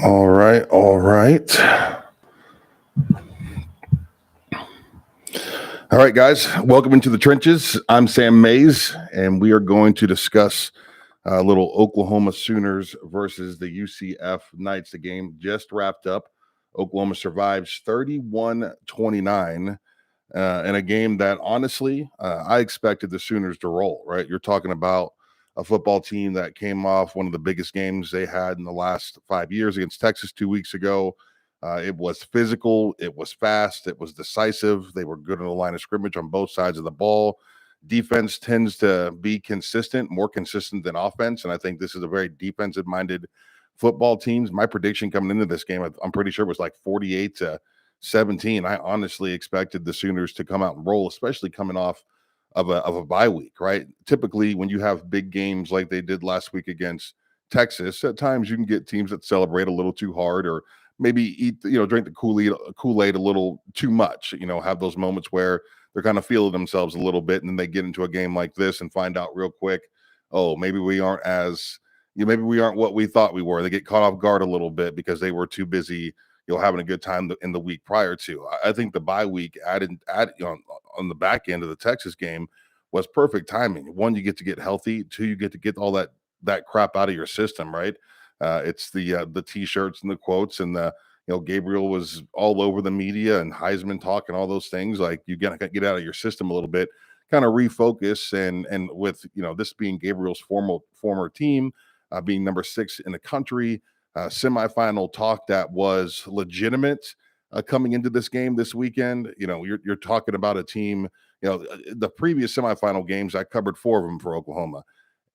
All right, all right. All right, guys, welcome into the trenches. I'm Sam Mays, and we are going to discuss a little Oklahoma Sooners versus the UCF Knights. The game just wrapped up. Oklahoma survives 31-29 in a game that honestly, I expected the Sooners to roll, right? You're talking about a football team that came off one of the biggest games they had in the last 5 years against Texas 2 weeks ago. It was physical, it was fast, it was decisive. They were good on the line of scrimmage on both sides of the ball. Defense tends to be consistent, more consistent than offense. And I think this is a very defensive minded football team. My prediction coming into this game, I'm pretty sure it was like 48-17. I honestly expected the Sooners to come out and roll, especially coming off of a bye week, right? Typically, when you have big games like they did last week against Texas, at times you can get teams that celebrate a little too hard or maybe drink the Kool-Aid a little too much, have those moments where they're kind of feeling themselves a little bit and then they get into a game like this and find out real quick, oh, maybe we aren't maybe we aren't what we thought we were. They get caught off guard a little bit because they were too busy having a good time in the week prior to. I think the bye week added on the back end of the Texas game was perfect timing. One, you get healthy. Two, you get to get all that crap out of your system, right? It's the t-shirts and the quotes and the Gabriel was all over the media and Heisman talk and all those things. Like you gotta get out of your system a little bit, kind of refocus and with this being Gabriel's former team, being number 6 in the country, semifinal talk that was legitimate coming into this game this weekend. You're talking about a team. The previous semifinal games, I covered 4 of them for Oklahoma.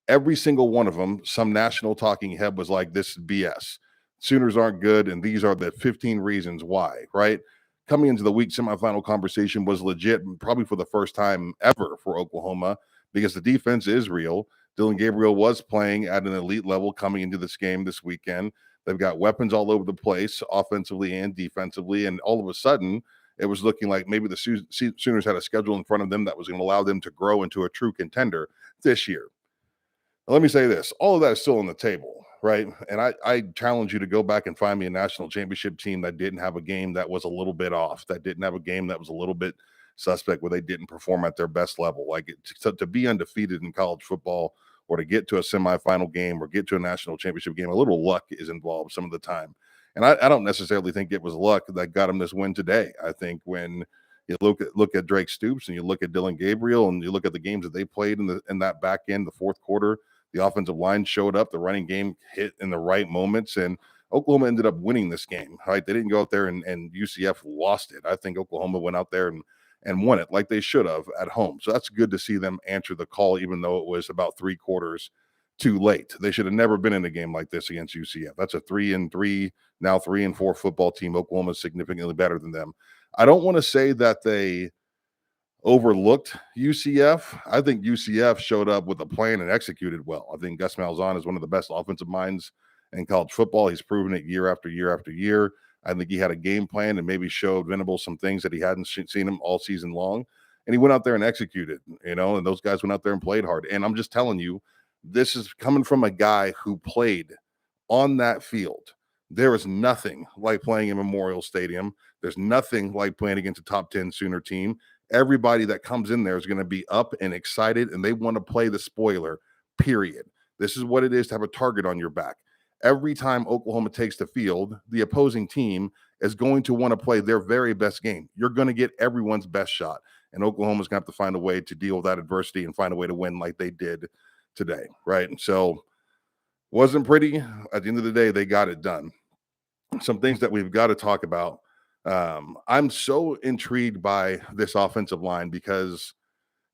Every single one of them, some national talking head was like, "This is BS. Sooners aren't good, and these are the 15 reasons why." Right? Coming into the week, semifinal conversation was legit, probably for the first time ever for Oklahoma because the defense is real. Dylan Gabriel was playing at an elite level coming into this game this weekend. They've got weapons all over the place, offensively and defensively. And all of a sudden, it was looking like maybe the Sooners had a schedule in front of them that was going to allow them to grow into a true contender this year. Now, let me say this. All of that is still on the table, right? And I challenge you to go back and find me a national championship team that didn't have a game that was a little bit off, that didn't have a game that was a little bit suspect where they didn't perform at their best level. To be undefeated in college football or to get to a semifinal game or get to a national championship game, a little luck is involved some of the time. And I don't necessarily think it was luck that got them this win today. I think when you look at Drake Stoops and you look at Dylan Gabriel and you look at the games that they played in that back end, the fourth quarter, the offensive line showed up, the running game hit in the right moments, and Oklahoma ended up winning this game. Right? They didn't go out there and UCF lost it. I think Oklahoma went out there and won it like they should have at home. So that's good to see them answer the call, even though it was about 3/4 too late. They should have never been in a game like this against UCF. That's a 3-3, now 3-4 football team. Oklahoma is significantly better than them. I don't want to say that they overlooked UCF. I think UCF showed up with a plan and executed well. I think Gus Malzahn is one of the best offensive minds in college football. He's proven it year after year after year. I think he had a game plan and maybe showed Venables some things that he hadn't seen him all season long. And he went out there and executed, and those guys went out there and played hard. And I'm just telling you, this is coming from a guy who played on that field. There is nothing like playing in Memorial Stadium. There's nothing like playing against a top 10 Sooner team. Everybody that comes in there is going to be up and excited, and they want to play the spoiler, period. This is what it is to have a target on your back. Every time Oklahoma takes the field, the opposing team is going to want to play their very best game. You're going to get everyone's best shot, and Oklahoma's going to have to find a way to deal with that adversity and find a way to win like they did today, right? And so, wasn't pretty. At the end of the day, they got it done. Some things that we've got to talk about. I'm so intrigued by this offensive line because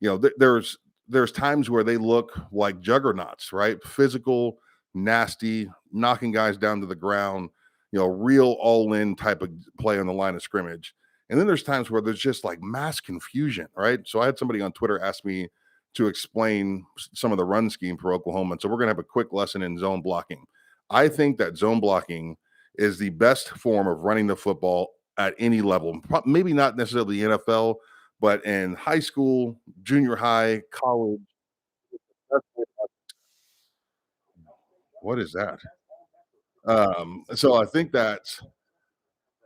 there's times where they look like juggernauts, right? Physical, nasty, knocking guys down to the ground, real all-in type of play on the line of scrimmage. And then there's times where there's just like mass confusion, right? So I had somebody on Twitter ask me to explain some of the run scheme for Oklahoma. And so we're going to have a quick lesson in zone blocking. I think that zone blocking is the best form of running the football at any level. Maybe not necessarily the NFL, but in high school, junior high, college. What is that? So I think that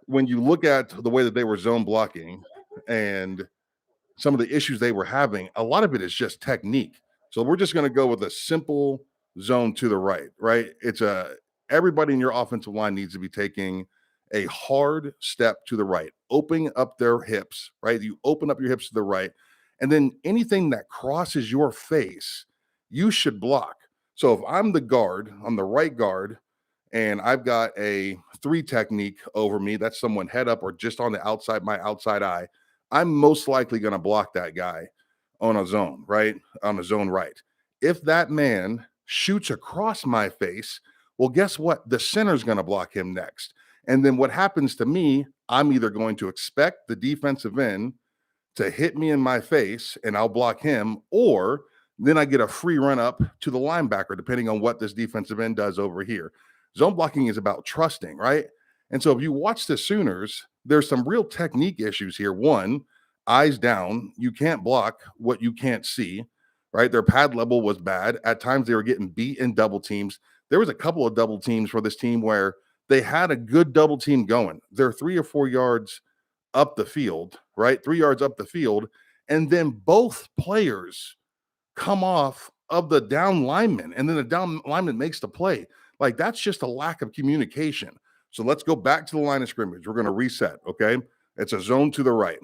when you look at the way that they were zone blocking and some of the issues they were having, a lot of it is just technique. So we're just going to go with a simple zone to the right, right? It's a everybody in your offensive line needs to be taking a hard step to the right, opening up their hips, right? You open up your hips to the right, and then anything that crosses your face, you should block. So if I'm the guard, I'm the right guard, and I've got a three technique over me, that's someone head up or just on the outside, my outside eye, I'm most likely going to block that guy on a zone, right? On a zone right. If that man shoots across my face, well, guess what? The center's going to block him next. And then what happens to me, I'm either going to expect the defensive end to hit me in my face and I'll block him, or then I get a free run up to the linebacker, depending on what this defensive end does over here. Zone blocking is about trusting, right? And so if you watch the Sooners, there's some real technique issues here. One, eyes down, you can't block what you can't see, right? Their pad level was bad. At times they were getting beat in double teams. There was a couple of double teams for this team where they had a good double team going. They're 3 or 4 yards up the field, right? 3 yards up the field. And then both players come off of the down lineman, and then the down lineman makes the play. Like that's just a lack of communication. So let's go back to the line of scrimmage. We're going to reset. Okay. It's a zone to the right.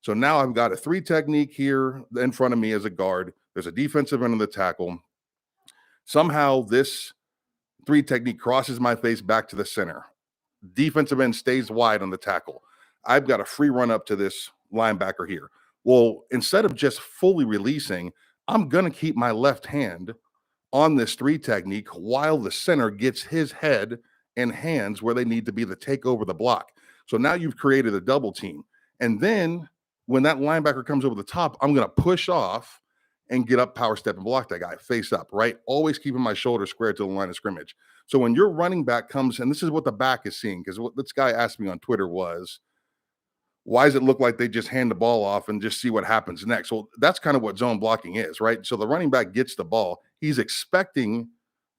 So now I've got a three technique here in front of me as a guard. There's a defensive end of the tackle. Somehow this three technique crosses my face back to the center. Defensive end stays wide on the tackle. I've got a free run up to this linebacker here. Well, instead of just fully releasing, I'm going to keep my left hand on this three technique while the center gets his head and hands where they need to be to take over the block. So now you've created a double team. And then when that linebacker comes over the top, I'm going to push off and get up, power step, and block that guy face up, right? Always keeping my shoulder square to the line of scrimmage. So when your running back comes, and this is what the back is seeing, because what this guy asked me on Twitter was, why does it look like they just hand the ball off and just see what happens next? Well, that's kind of what zone blocking is, right? So the running back gets the ball. He's expecting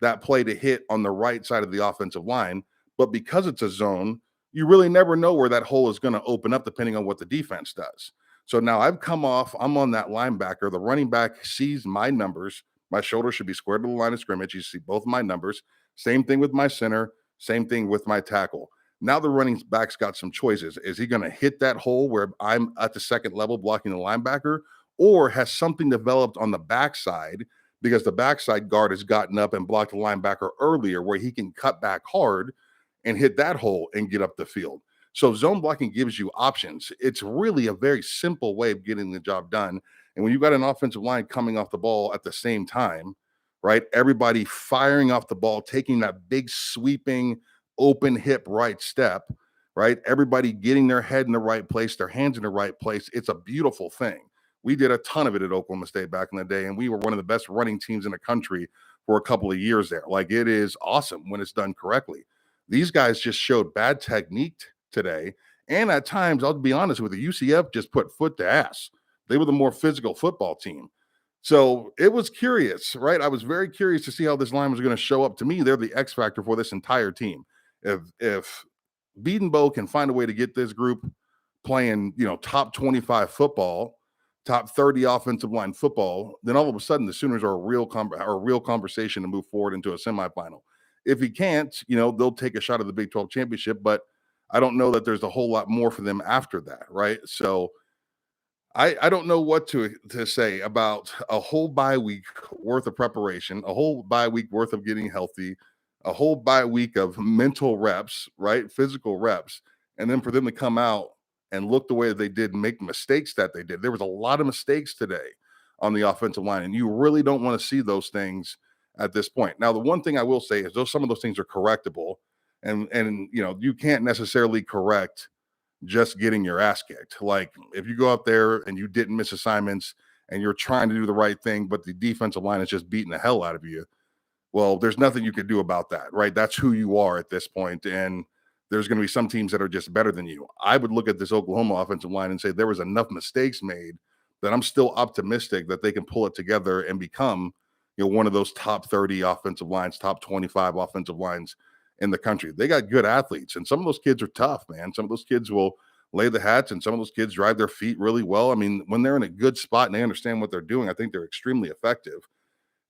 that play to hit on the right side of the offensive line. But because it's a zone, you really never know where that hole is going to open up depending on what the defense does. So now I've come off, I'm on that linebacker. The running back sees my numbers. My shoulder should be square to the line of scrimmage. You see both my numbers. Same thing with my center. Same thing with my tackle. Now the running back's got some choices. Is he going to hit that hole where I'm at the second level blocking the linebacker, or has something developed on the backside because the backside guard has gotten up and blocked the linebacker earlier where he can cut back hard and hit that hole and get up the field? So zone blocking gives you options. It's really a very simple way of getting the job done. And when you've got an offensive line coming off the ball at the same time, right? Everybody firing off the ball, taking that big sweeping open hip right step, right? Everybody getting their head in the right place, their hands in the right place. It's a beautiful thing. We did a ton of it at Oklahoma State back in the day, and we were one of the best running teams in the country for a couple of years there. Like it is awesome when it's done correctly. These guys just showed bad technique today. And at times, I'll be honest with you, UCF just put foot to ass. They were the more physical football team. So it was curious, right? I was very curious to see how this line was going to show up. To me, they're the X factor for this entire team. If Bedenbow can find a way to get this group playing, top 25 football, top 30 offensive line football, then all of a sudden the Sooners are a real conversation to move forward into a semifinal. If he can't, they'll take a shot at the Big 12 championship, but I don't know that there's a whole lot more for them after that, right? So I don't know what to say about a whole bye week worth of preparation, a whole bye week worth of getting healthy, a whole bye week of mental reps, right? Physical reps. And then for them to come out and look the way they did and make the mistakes that they did. There was a lot of mistakes today on the offensive line, and you really don't want to see those things at this point. Now, the one thing I will say is some of those things are correctable, and you can't necessarily correct just getting your ass kicked. Like if you go out there and you didn't miss assignments and you're trying to do the right thing, but the defensive line is just beating the hell out of you, well, there's nothing you can do about that, right? That's who you are at this point. And there's going to be some teams that are just better than you. I would look at this Oklahoma offensive line and say there was enough mistakes made that I'm still optimistic that they can pull it together and become, one of those top 30 offensive lines, top 25 offensive lines in the country. They got good athletes, and some of those kids are tough, man. Some of those kids will lay the hats, and some of those kids drive their feet really well. I mean, when they're in a good spot and they understand what they're doing, I think they're extremely effective.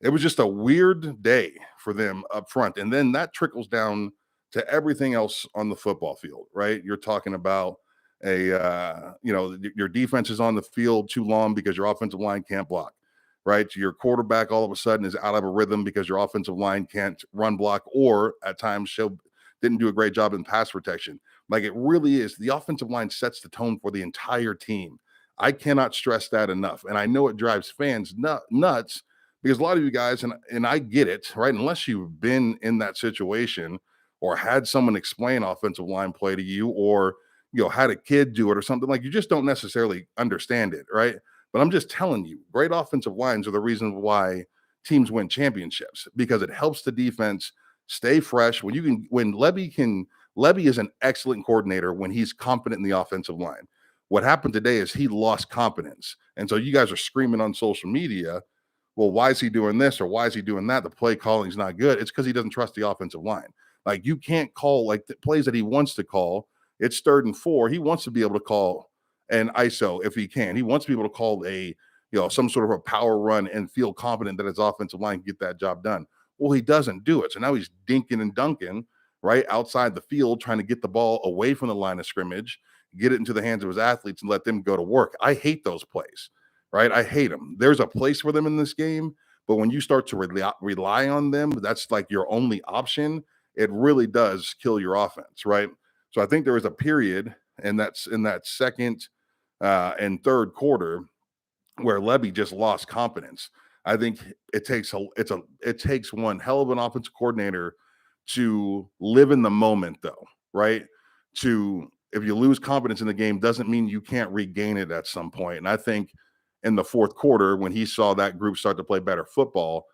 It was just a weird day for them up front. And then that trickles down to everything else on the football field, right? You're talking about your defense is on the field too long because your offensive line can't block, right? Your quarterback all of a sudden is out of a rhythm because your offensive line can't run block, or at times didn't do a great job in pass protection. Like, it really is, the offensive line sets the tone for the entire team. I cannot stress that enough. And I know it drives fans nuts, because a lot of you guys, and I get it, right? Unless you've been in that situation or had someone explain offensive line play to you, or had a kid do it or something, like, you just don't necessarily understand it, right? But I'm just telling you, great offensive lines are the reason why teams win championships, because it helps the defense stay fresh. When Levy is an excellent coordinator when he's confident in the offensive line. What happened today is he lost confidence. And so you guys are screaming on social media, well, why is he doing this or why is he doing that? The play calling is not good. It's because he doesn't trust the offensive line. Like, you can't call like the plays that he wants to call. It's 3rd and 4. He wants to be able to call an ISO if he can. He wants to be able to call some sort of a power run and feel confident that his offensive line can get that job done. Well, he doesn't do it. So now he's dinking and dunking right outside the field, trying to get the ball away from the line of scrimmage, get it into the hands of his athletes and let them go to work. I hate those plays, right? I hate them. There's a place for them in this game, but when you start to rely on them, that's like your only option. It really does kill your offense, right? So I think there was a period, and that's in that second and third quarter, where Levy just lost confidence. I think it takes one hell of an offensive coordinator to live in the moment, though, right? If you lose confidence in the game, doesn't mean you can't regain it at some point. And I think in the fourth quarter, when he saw that group start to play better football,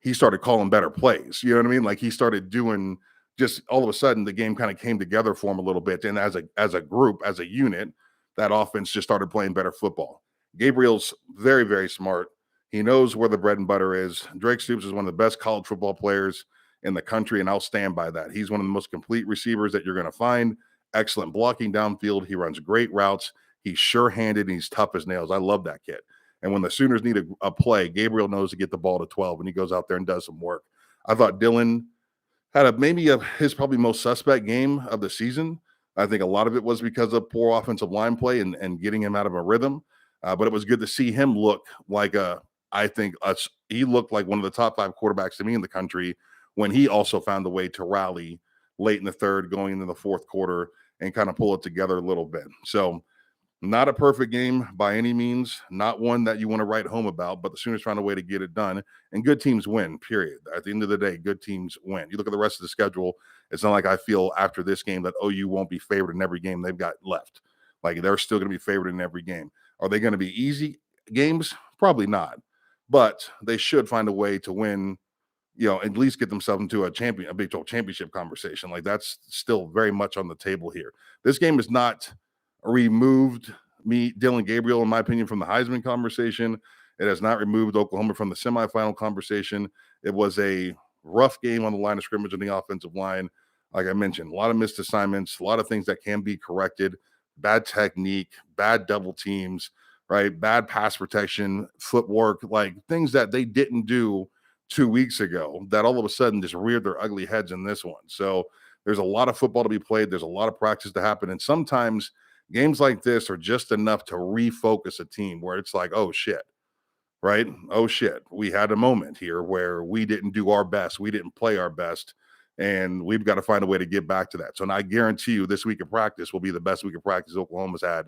he started calling better plays. You know what I mean? Like, he started doing, just all of a sudden the game kind of came together for him a little bit. And as a group, as a unit, that offense just started playing better football. Gabriel's very, very smart. He knows where the bread and butter is. Drake Stoops is one of the best college football players in the country, and I'll stand by that. He's one of the most complete receivers that you're going to find. Excellent blocking downfield. He runs great routes. He's sure-handed, and he's tough as nails. I love that kid. And when the Sooners need a play, Gabriel knows to get the ball to 12, and he goes out there and does some work. I thought Dylan had his probably most suspect game of the season. I think a lot of it was because of poor offensive line play and getting him out of a rhythm. But it was good to see him look like he looked like one of the top 5 quarterbacks to me in the country, when he also found a way to rally late in the third, going into the fourth quarter, and kind of pull it together a little bit. So, not a perfect game by any means, not one that you want to write home about, but the Sooners found a way to get it done, and good teams win, period. At the end of the day, good teams win. You look at the rest of the schedule, it's not like I feel after this game that OU won't be favored in every game they've got left. Like, they're still going to be favored in every game. Are they going to be easy games? Probably not, but they should find a way to win, at least get themselves into a Big 12 championship conversation. Like, that's still very much on the table here. This game has not removed Dylan Gabriel, in my opinion, from the Heisman conversation. It has not removed Oklahoma from the semifinal conversation. It was a rough game on the line of scrimmage on the offensive line. Like I mentioned, a lot of missed assignments, a lot of things that can be corrected, bad technique, bad double teams, right? Bad pass protection, footwork, like things that they didn't do 2 weeks ago that all of a sudden just reared their ugly heads in this one. So there's a lot of football to be played. There's a lot of practice to happen. And sometimes games like this are just enough to refocus a team where it's like, oh shit, right? Oh shit, we had a moment here where we didn't do our best. We didn't play our best. And we've got to find a way to get back to that. So, and I guarantee you this week of practice will be the best week of practice Oklahoma's had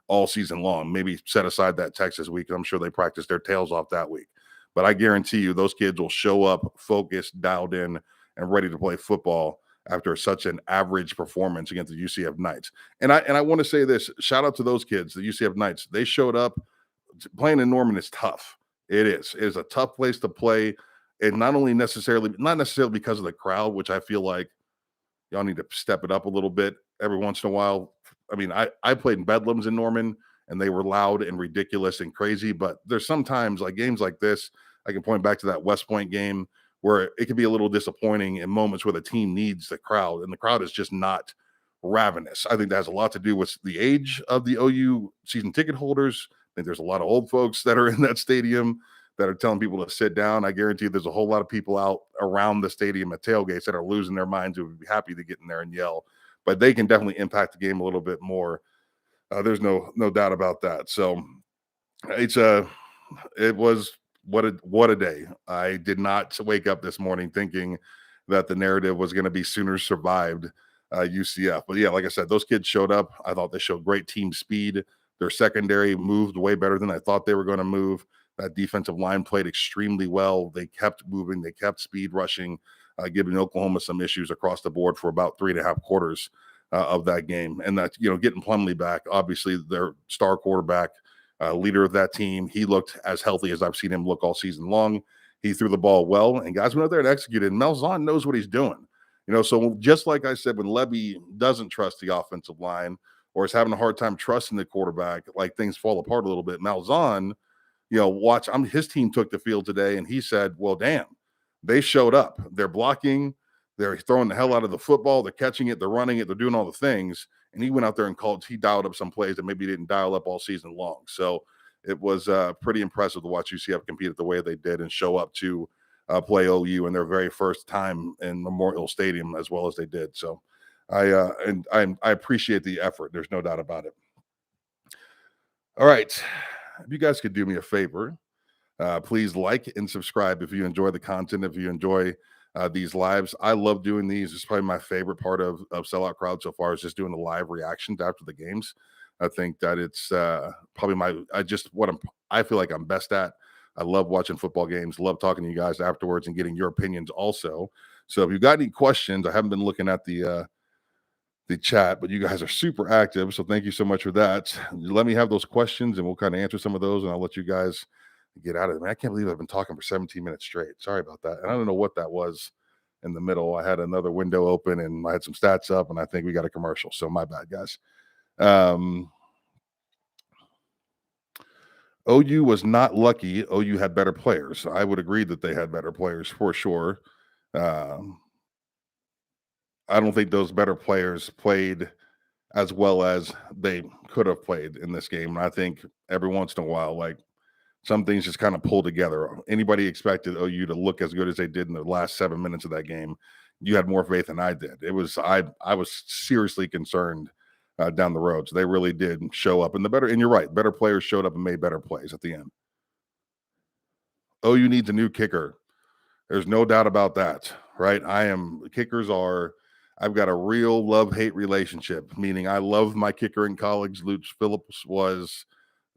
all season long. Maybe set aside that Texas week. I'm sure they practiced their tails off that week. But I guarantee you those kids will show up focused, dialed in, and ready to play football after such an average performance against the UCF Knights. And I want to say this, shout out to those kids, the UCF Knights. They showed up. Playing in Norman is tough. It is. It is a tough place to play. And not necessarily because of the crowd, which I feel like y'all need to step it up a little bit every once in a while. I mean, I played in Bedlams in Norman, and they were loud and ridiculous and crazy. But there's sometimes like games like this, I can point back to that West Point game where it can be a little disappointing in moments where the team needs the crowd and the crowd is just not ravenous. I think that has a lot to do with the age of the OU season ticket holders. I think there's a lot of old folks that are in that stadium that are telling people to sit down. I guarantee there's a whole lot of people out around the stadium at tailgates that are losing their minds who would be happy to get in there and yell, but they can definitely impact the game a little bit more. There's no doubt about that. So it's it was what a day. I did not wake up this morning thinking that the narrative was going to be Sooners survived UCF. But yeah, like I said, those kids showed up. I thought they showed great team speed. Their secondary moved way better than I thought they were going to move. That defensive line played extremely well. They kept moving. They kept speed rushing, giving Oklahoma some issues across the board for about 3.5 quarters of that game. And that, getting Plumlee back, obviously their star quarterback, leader of that team. He looked as healthy as I've seen him look all season long. He threw the ball well, and guys went out there and executed. And Malzahn knows what he's doing. So just like I said, when Levy doesn't trust the offensive line or is having a hard time trusting the quarterback, like things fall apart a little bit. Malzahn, watch. His team took the field today, and he said, "Well, damn, they showed up. They're blocking. They're throwing the hell out of the football. They're catching it. They're running it. They're doing all the things." And he went out there and he dialed up some plays that maybe he didn't dial up all season long. So it was pretty impressive to watch UCF compete the way they did and show up to play OU in their very first time in Memorial Stadium as well as they did. So I appreciate the effort. There's no doubt about it. All right. If you guys could do me a favor, please like and subscribe if you enjoy the content, if you enjoy these lives. I love doing these. It's probably my favorite part of Sellout Crowd so far is just doing the live reactions after the games. I think that it's probably I feel like I'm best at. I love watching football games, love talking to you guys afterwards and getting your opinions also. So if you've got any questions, I haven't been looking at the chat, but you guys are super active. So thank you so much for that. Let me have those questions and we'll kind of answer some of those and I'll let you guys get out of it. Man, I can't believe I've been talking for 17 minutes straight. Sorry about that. And I don't know what that was in the middle. I had another window open and I had some stats up and I think we got a commercial. So my bad, guys. OU was not lucky. OU had better players. I would agree that they had better players for sure. I don't think those better players played as well as they could have played in this game. And I think every once in a while, like some things just kind of pull together. Anybody expected OU to look as good as they did in the last 7 minutes of that game? You had more faith than I did. It was I was seriously concerned down the road. So they really did show up, and you're right. Better players showed up and made better plays at the end. OU needs a new kicker. There's no doubt about that, right? I've got a real love-hate relationship, meaning I love my kicker in college. Luke Phillips was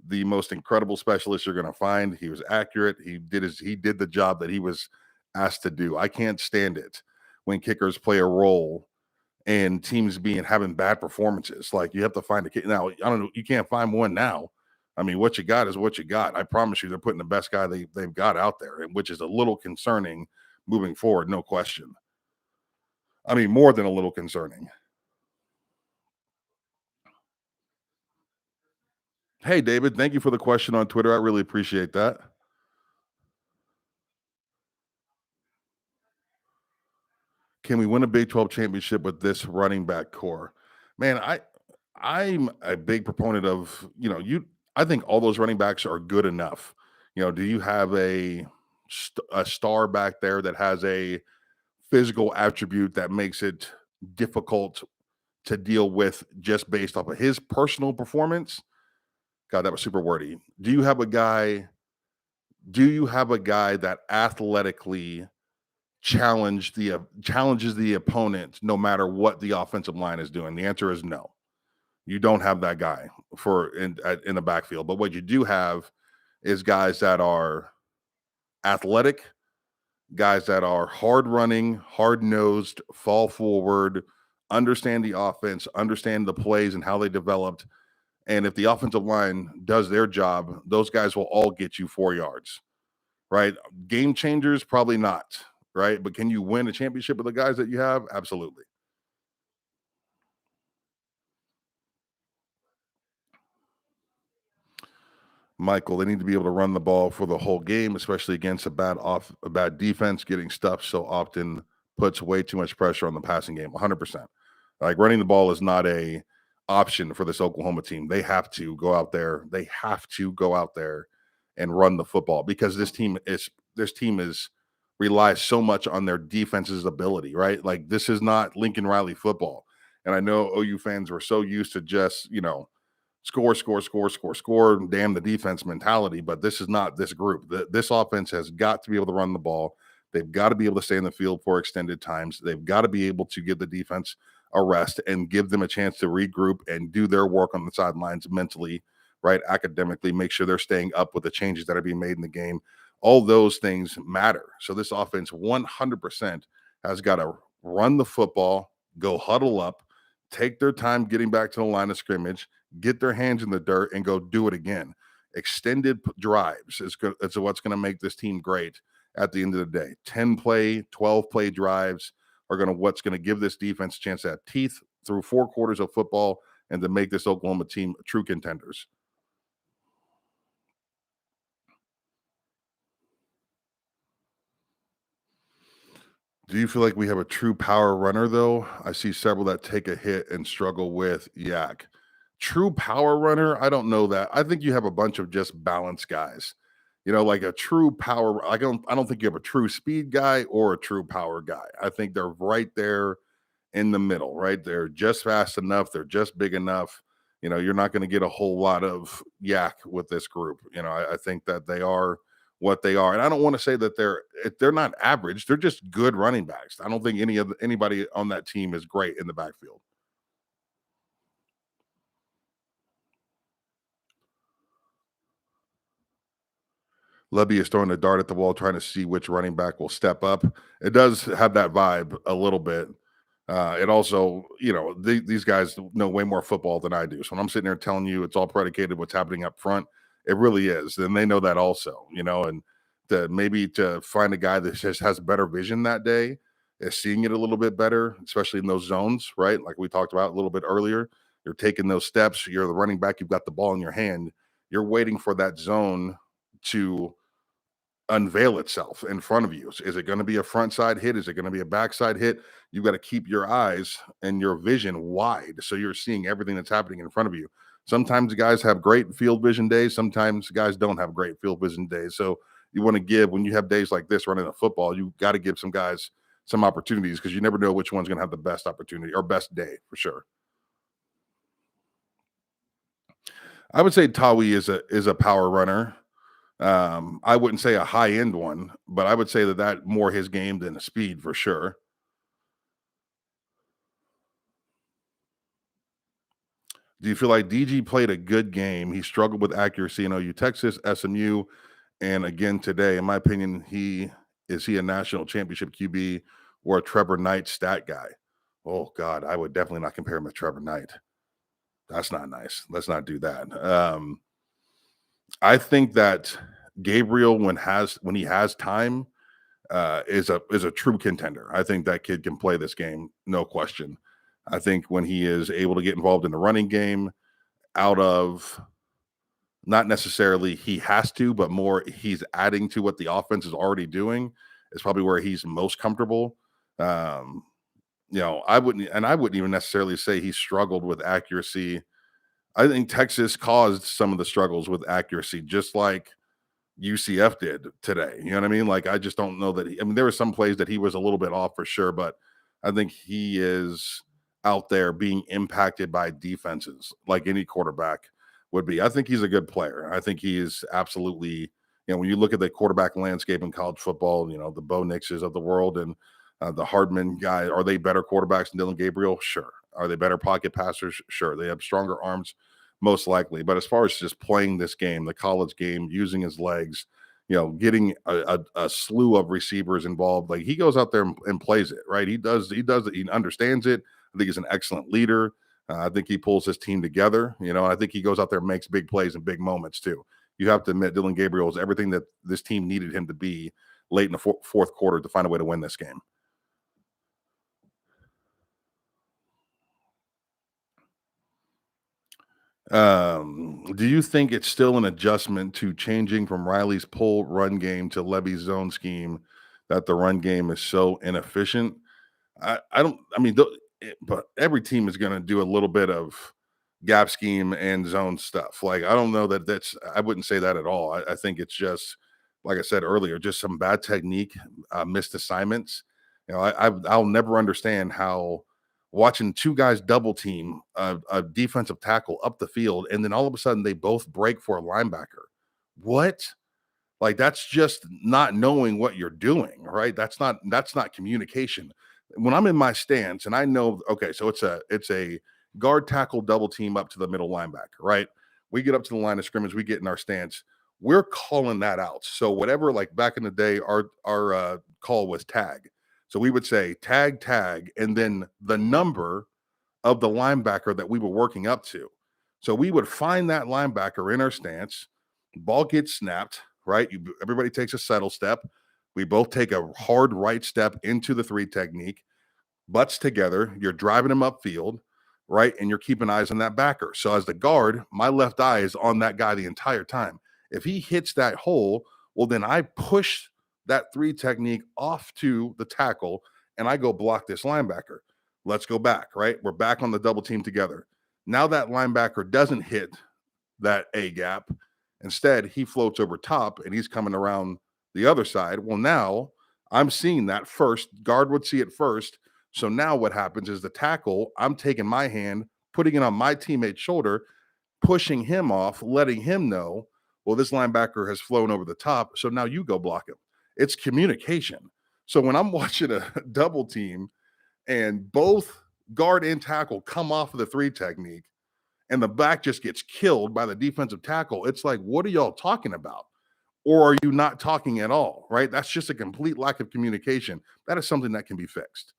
the most incredible specialist you're going to find. He was accurate. He did the job that he was asked to do. I can't stand it when kickers play a role and teams having bad performances. Like you have to find a kicker. Now, I don't know, you can't find one now. I mean, what you got is what you got. I promise you they're putting the best guy they've got out there, which is a little concerning moving forward, no question. I mean, more than a little concerning. Hey, David, thank you for the question on Twitter. I really appreciate that. Can we win a Big 12 championship with this running back core? Man, I'm a big proponent of, I think all those running backs are good enough. Do you have a star back there that has a physical attribute that makes it difficult to deal with just based off of his personal performance? God, that was super wordy. Do you have a guy that athletically challenges the opponent no matter what the offensive line is doing? The answer is no. You don't have that guy in the backfield. But what you do have is guys that are athletic, guys that are hard running, hard nosed, fall forward, understand the offense, understand the plays and how they developed. And if the offensive line does their job, those guys will all get you 4 yards, right? Game changers, probably not, right? But can you win a championship with the guys that you have? Absolutely. Michael, they need to be able to run the ball for the whole game, especially against a bad defense. Getting stuffed so often puts way too much pressure on the passing game. 100%. Like running the ball is not a option for this Oklahoma team. They have to go out there. They have to go out there and run the football because this team is relies so much on their defense's ability, right? Like this is not Lincoln Riley football. And I know OU fans were so used to just, score, score, score, score, score, damn the defense mentality. But this is not this group. This offense has got to be able to run the ball. They've got to be able to stay in the field for extended times. They've got to be able to give the defense a rest and give them a chance to regroup and do their work on the sidelines mentally, right? Academically, make sure they're staying up with the changes that are being made in the game. All those things matter. So this offense 100% has got to run the football, go huddle up, take their time getting back to the line of scrimmage, get their hands in the dirt, and go do it again. Extended drives is what's going to make this team great at the end of the day. 10 play, 12 play drives are what's going to give this defense a chance to have teeth through 4 quarters of football and to make this Oklahoma team true contenders. Do you feel like we have a true power runner, though? I see several that take a hit and struggle with yak. True power runner, I don't know that. I think you have a bunch of just balanced guys. Like a true power. I don't think you have a true speed guy or a true power guy. I think they're right there in the middle, right? They're just fast enough. They're just big enough. You're not going to get a whole lot of yak with this group. I think that they are what they are, and I don't want to say that they're not average. They're just good running backs. I don't think anybody on that team is great in the backfield. Levy is throwing a dart at the wall, trying to see which running back will step up. It does have that vibe a little bit. It also, these guys know way more football than I do. So when I'm sitting there telling you it's all predicated what's happening up front, it really is. And they know that also, and to find a guy that just has better vision that day, is seeing it a little bit better, especially in those zones, right? Like we talked about a little bit earlier. You're taking those steps, you're the running back, you've got the ball in your hand, you're waiting for that zone to unveil itself in front of you. Is it going to be a front side hit? Is it going to be a backside hit? You've got to keep your eyes and your vision wide so you're seeing everything that's happening in front of you. Sometimes guys have great field vision days. Sometimes guys don't have great field vision days. So you want to give, when you have days like this running a football, you got to give some guys some opportunities because you never know which one's going to have the best opportunity or best day for sure. I would say Tawi is a power runner. I wouldn't say a high end one, but I would say that more his game than a speed for sure. Do you feel like DG played a good game? He struggled with accuracy in OU Texas, SMU, and again today. In my opinion, he a national championship QB or a Trevor Knight stat guy? Oh God, I would definitely not compare him with Trevor Knight. That's not nice. Let's not do that. I think that Gabriel, when he has time, is a true contender. I think that kid can play this game, no question. I think when he is able to get involved in the running game, out of not necessarily he has to, but more he's adding to what the offense is already doing, is probably where he's most comfortable. Um, I wouldn't even necessarily say he struggled with accuracy. I think Texas caused some of the struggles with accuracy, just like UCF did today. You know what I mean? Like, I just don't know that there were some plays that he was a little bit off for sure, but I think he is out there being impacted by defenses like any quarterback would be. I think he's a good player. I think he is absolutely, when you look at the quarterback landscape in college football, the Bo Nixes of the world and the Hardman guy, are they better quarterbacks than Dylan Gabriel? Sure. Are they better pocket passers? Sure. They have stronger arms, most likely. But as far as just playing this game, the college game, using his legs, getting a slew of receivers involved, like he goes out there and plays it, right? He does it. He understands it. I think he's an excellent leader. I think he pulls his team together, and I think he goes out there and makes big plays and big moments too. You have to admit, Dylan Gabriel is everything that this team needed him to be late in the fourth quarter to find a way to win this game. Do you think it's still an adjustment to changing from Riley's pull run game to Levy's zone scheme that the run game is so inefficient? I don't. I mean, but every team is going to do a little bit of gap scheme and zone stuff. Like I don't know that that's. I wouldn't say that at all. I think it's just like I said earlier, just some bad technique, missed assignments. I'll never understand how watching two guys double team a defensive tackle up the field, and then all of a sudden they both break for a linebacker. What? Like that's just not knowing what you're doing, right? That's not communication. When I'm in my stance and I know, okay, so it's a guard tackle double team up to the middle linebacker, right? We get up to the line of scrimmage, we get in our stance, we're calling that out. So whatever, like back in the day, our call was tag. So we would say tag, tag, and then the number of the linebacker that we were working up to. So we would find that linebacker in our stance, ball gets snapped, right? Everybody takes a settle step. We both take a hard right step into the three technique, butts together. You're driving him upfield, right? And you're keeping eyes on that backer. So as the guard, my left eye is on that guy the entire time. If he hits that hole, well, then I push that three technique off to the tackle and I go block this linebacker. Let's go back, right? We're back on the double team together. Now that linebacker doesn't hit that A gap. Instead, he floats over top and he's coming around the other side. Well, now I'm seeing that first. Guard would see it first. So now what happens is the tackle, I'm taking my hand, putting it on my teammate's shoulder, pushing him off, letting him know, well, this linebacker has flown over the top. So now you go block him. It's communication. So when I'm watching a double team and both guard and tackle come off of the three technique and the back just gets killed by the defensive tackle, it's like, what are y'all talking about? Or are you not talking at all? Right? That's just a complete lack of communication. That is something that can be fixed.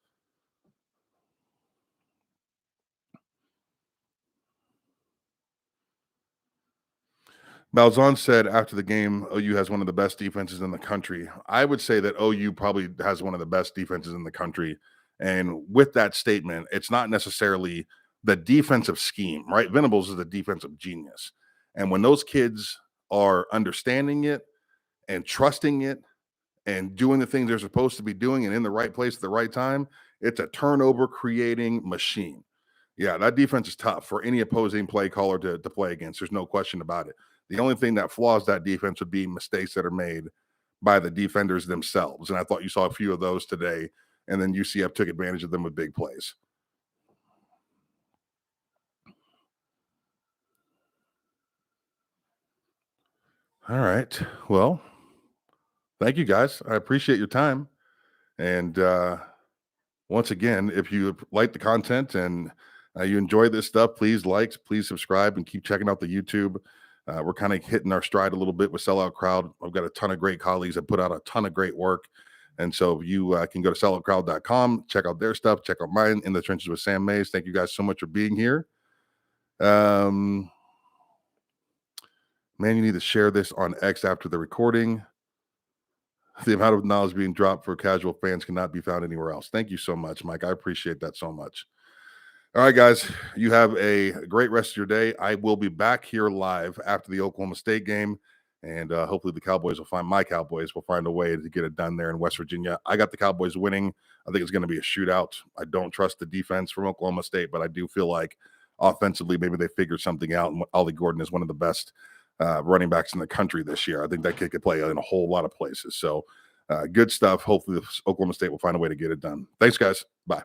Malzahn said after the game, OU has one of the best defenses in the country. I would say that OU probably has one of the best defenses in the country. And with that statement, it's not necessarily the defensive scheme, right? Venables is a defensive genius. And when those kids are understanding it and trusting it and doing the things they're supposed to be doing and in the right place at the right time, it's a turnover creating machine. Yeah, that defense is tough for any opposing play caller to play against. There's no question about it. The only thing that flaws that defense would be mistakes that are made by the defenders themselves. And I thought you saw a few of those today. And then UCF took advantage of them with big plays. All right. Well, thank you guys. I appreciate your time. And once again, if you like the content and you enjoy this stuff, please please subscribe, and keep checking out the YouTube. We're kind of hitting our stride a little bit with Sellout Crowd. I've got a ton of great colleagues that put out a ton of great work. And so you can go to selloutcrowd.com, check out their stuff, check out mine, In the Trenches with Sam Mays. Thank you guys so much for being here. Man, you need to share this on X after the recording. The amount of knowledge being dropped for casual fans cannot be found anywhere else. Thank you so much, Mike. I appreciate that so much. All right, guys, you have a great rest of your day. I will be back here live after the Oklahoma State game, and hopefully my Cowboys will find a way to get it done there in West Virginia. I got the Cowboys winning. I think it's going to be a shootout. I don't trust the defense from Oklahoma State, but I do feel like offensively maybe they figured something out, and Ollie Gordon is one of the best running backs in the country this year. I think that kid could play in a whole lot of places. So good stuff. Hopefully Oklahoma State will find a way to get it done. Thanks, guys. Bye.